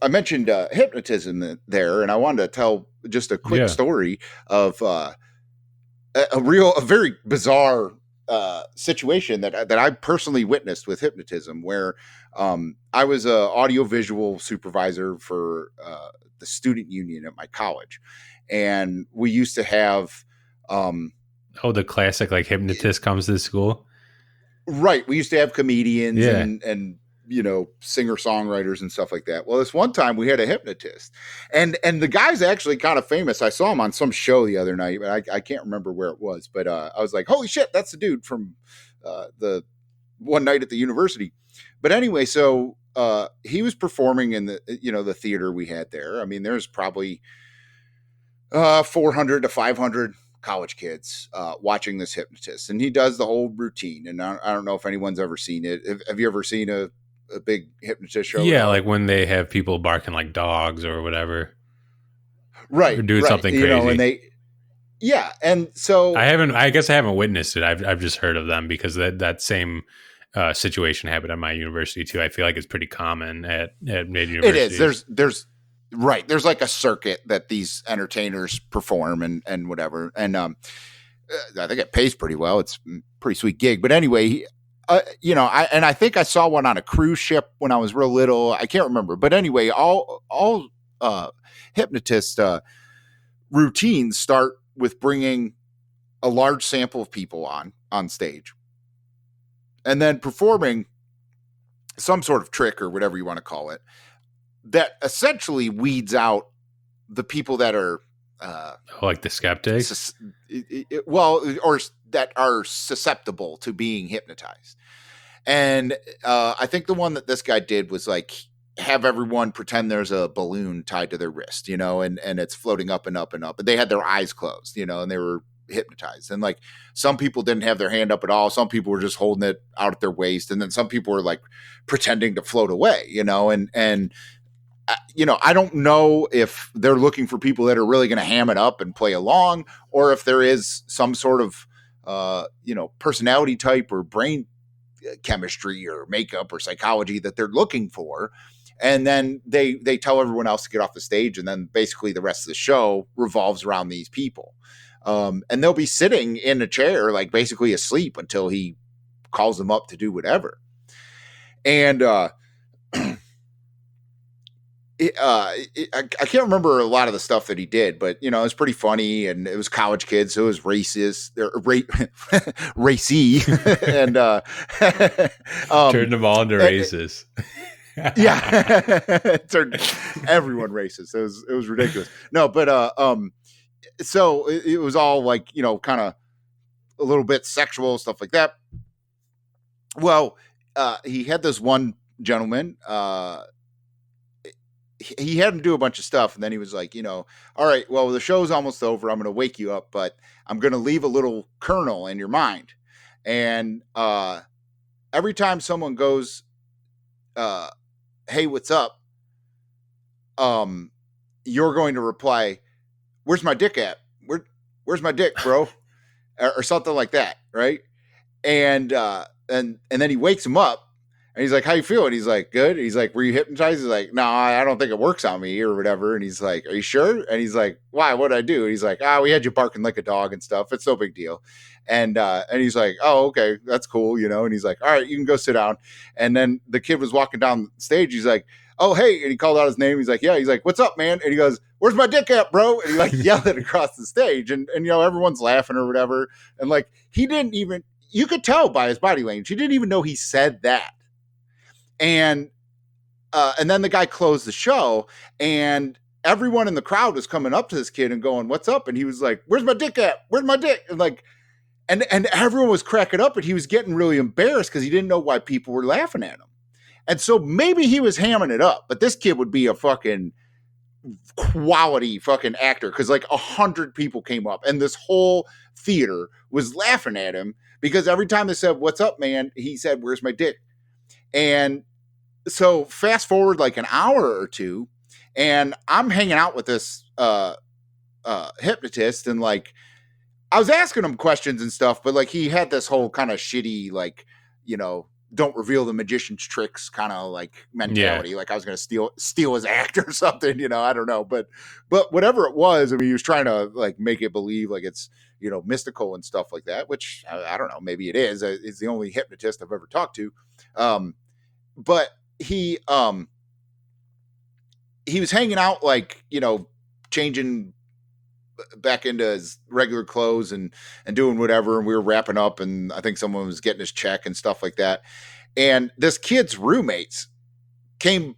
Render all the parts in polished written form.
I mentioned hypnotism there, and I wanted to tell just a quick story of a very bizarre situation that I personally witnessed with hypnotism, where I was a audiovisual supervisor for the student union at my college, and we used to have the classic like hypnotist comes to school. Right, we used to have comedians and singer songwriters and stuff like that. Well, this one time we had a hypnotist, and the guy's actually kind of famous. I saw him on some show the other night, but I can't remember where it was. But I was like, holy shit, that's the dude from the one night at the university. But anyway, so he was performing in the theater we had there. I mean, there's probably 400 to 500 college kids watching this hypnotist, and he does the whole routine. And I don't know if anyone's ever seen it. Have you ever seen a big hypnotist show? Yeah, like when they have people barking like dogs or whatever, right? Or doing something crazy. And so I guess I haven't witnessed it. I've just heard of them because that same situation happened at my university too. I feel like it's pretty common at mid universities. It is. There's like a circuit that these entertainers perform and whatever. And I think it pays pretty well. It's a pretty sweet gig. But anyway, I think I saw one on a cruise ship when I was real little. I can't remember. But anyway, all hypnotist routines start with bringing a large sample of people on stage and then performing some sort of trick or whatever you want to call it that essentially weeds out the people that are like the skeptics, or that are susceptible to being hypnotized. And I think the one that this guy did was like have everyone pretend there's a balloon tied to their wrist, and it's floating up and up and up. And they had their eyes closed, and they were hypnotized. And like some people didn't have their hand up at all. Some people were just holding it out at their waist. And then some people were like pretending to float away, and I don't know if they're looking for people that are really going to ham it up and play along, or if there is some sort of, personality type or brain chemistry or makeup or psychology that they're looking for. And then they tell everyone else to get off the stage. And then basically the rest of the show revolves around these people. And they'll be sitting in a chair, like basically asleep until he calls them up to do whatever. And, I can't remember a lot of the stuff that he did, but it was pretty funny, and it was college kids, so it was racist, racy, and turned them all into racist. Yeah, turned everyone racist. It was ridiculous. No, but so it was all like kind of a little bit sexual stuff like that. Well, he had this one gentleman. He had him do a bunch of stuff, and then he was like, all right, well, the show's almost over. I'm going to wake you up, but I'm going to leave a little kernel in your mind. And every time someone goes, hey, what's up? You're going to reply, where's my dick at? Where's my dick, bro? or something like that. Right. And then he wakes him up. And he's like, how you feeling? He's like, good. And he's like, were you hypnotized? He's like, no, I don't think it works on me or whatever. And he's like, are you sure? And he's like, why? What'd I do? And he's like, we had you barking like a dog and stuff. It's no big deal. And he's like, oh, okay, that's cool. And he's like, all right, you can go sit down. And then the kid was walking down stage. He's like, oh, hey. And he called out his name. He's like, yeah. He's like, what's up, man? And he goes, where's my dick at, bro? And he like yelled it across the stage. And everyone's laughing or whatever. And like, he didn't even, you could tell by his body language, he didn't even know he said that. And then the guy closed the show, and everyone in the crowd was coming up to this kid and going, what's up? And he was like, where's my dick at? Where's my dick? And like, and everyone was cracking up, and he was getting really embarrassed because he didn't know why people were laughing at him. And so maybe he was hamming it up, but this kid would be a fucking quality fucking actor, because like 100 people came up, and this whole theater was laughing at him because every time they said, what's up, man? He said, where's my dick? And so fast forward like an hour or two, and I'm hanging out with this hypnotist, and like I was asking him questions and stuff, but like he had this whole kind of shitty, like, don't reveal the magician's tricks kind of like mentality. Like I was going to steal his act or something, I don't know. But whatever it was, I mean, he was trying to like make it believe like it's, mystical and stuff like that, which I don't know, maybe it is. It's the only hypnotist I've ever talked to. But he was hanging out like, changing back into his regular clothes and doing whatever. And we were wrapping up and I think someone was getting his check and stuff like that. And this kid's roommates came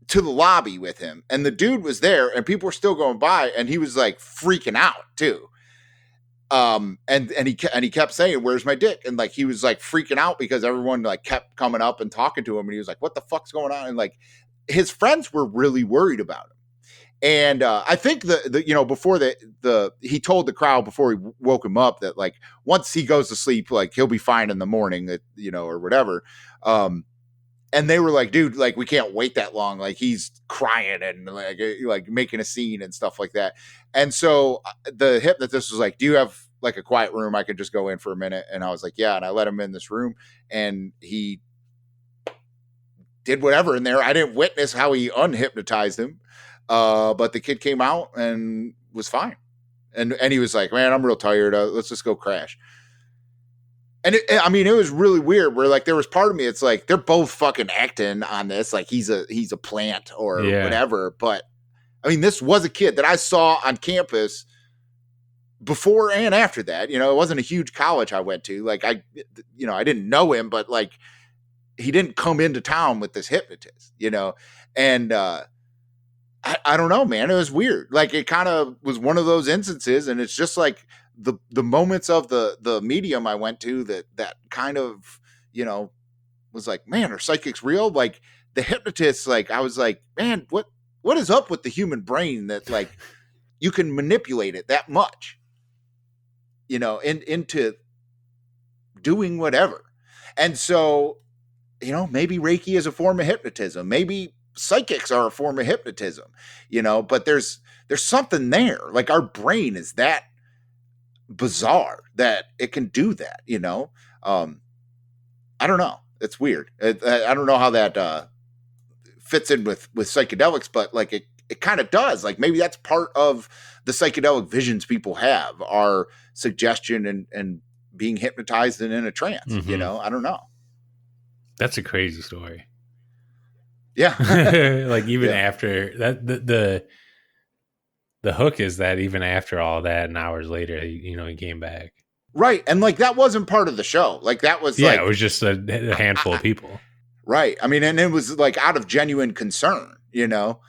to the lobby with him and the dude was there and people were still going by and he was like freaking out too. And he kept saying, "Where's my dick?" And like, he was like freaking out because everyone like kept coming up and talking to him. And he was like, "What the fuck's going on?" And like his friends were really worried about him. And I think before he told the crowd before he woke him up that like once he goes to sleep, like he'll be fine in the morning, or whatever. And they were like, "Dude, like we can't wait that long. Like he's crying and like making a scene and stuff like that." And so the hypnotist was like, "Do you have like a quiet room I could just go in for a minute?" And I was like, "Yeah." And I let him in this room and he did whatever in there. I didn't witness how he unhypnotized him. But the kid came out and was fine. And he was like, "Man, I'm real tired. Let's just go crash." And it was really weird where like, there was part of me, it's like, they're both fucking acting on this. Like he's a plant or whatever. But I mean, this was a kid that I saw on campus before and after that, it wasn't a huge college I went to. Like I didn't know him, but like he didn't come into town with this hypnotist, and, I don't know, man. It was weird. Like it kind of was one of those instances. And it's just like the moments of the medium I went to that kind of, was like, man, are psychics real? Like the hypnotist, like, I was like, man, what is up with the human brain that like you can manipulate it that much, into doing whatever. And so, maybe Reiki is a form of hypnotism. Maybe psychics are a form of hypnotism, but there's something there. Like our brain is that bizarre that it can do that, I don't know. It's weird. I don't know how that fits in with psychedelics, but like it kind of does. Like maybe that's part of the psychedelic visions people have, are suggestion and being hypnotized and in a trance. Mm-hmm. I don't know. That's a crazy story. Yeah. Like even after that, the hook is that even after all that and hours later, he came back. Right. And like, that wasn't part of the show. Like that was it was just a handful of people. Right. I mean, and it was like out of genuine concern, not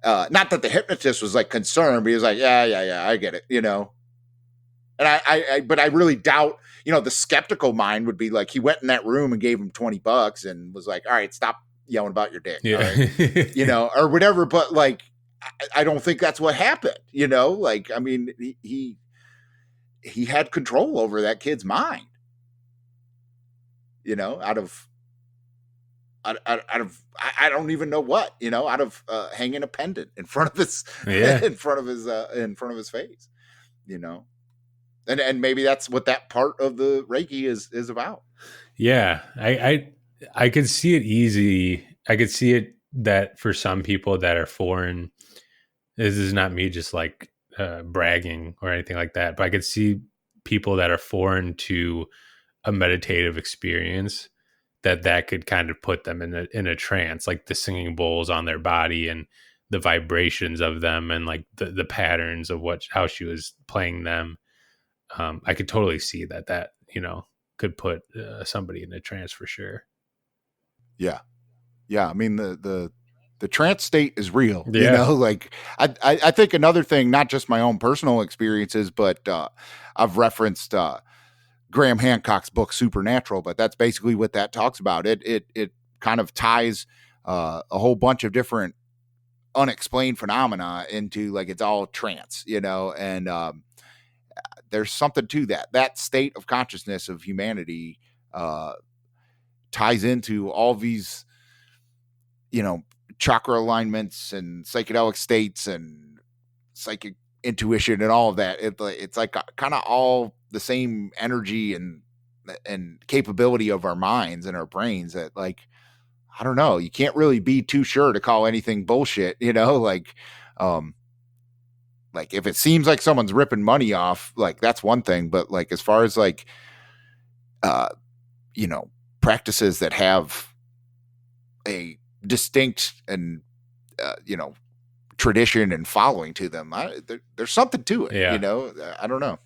that the hypnotist was like concerned, but he was like, yeah, I get it, And but I really doubt, the skeptical mind would be like, he went in that room and gave him $20 and was like, "All right, stop yelling about your dick," right? Or whatever. But like, I don't think that's what happened, like, I mean, he had control over that kid's mind, out of I don't even know what, out of hanging a pendant in front of his in front of his face, and maybe that's what that part of the Reiki is about. Yeah, I could see it easy. I could see it that for some people that are foreign, this is not me just like bragging or anything like that, but I could see people that are foreign to a meditative experience that could kind of put them in a trance, like the singing bowls on their body and the vibrations of them and like the patterns of how she was playing them. I could totally see that could put somebody in a trance for sure. Yeah. I mean, the trance state is real, like I think another thing, not just my own personal experiences, but I've referenced Graham Hancock's book Supernatural, but that's basically what that talks about. It kind of ties a whole bunch of different unexplained phenomena into like, it's all trance, and there's something to that state of consciousness of humanity ties into all these, chakra alignments and psychedelic states and psychic intuition and all of that. It's like kind of all the same energy and and capability of our minds and our brains that, like, I don't know, you can't really be too sure to call anything bullshit, like if it seems like someone's ripping money off, like that's one thing, but like as far as like uh practices that have a distinct and tradition and following to them, there's something to it. Yeah. I don't know.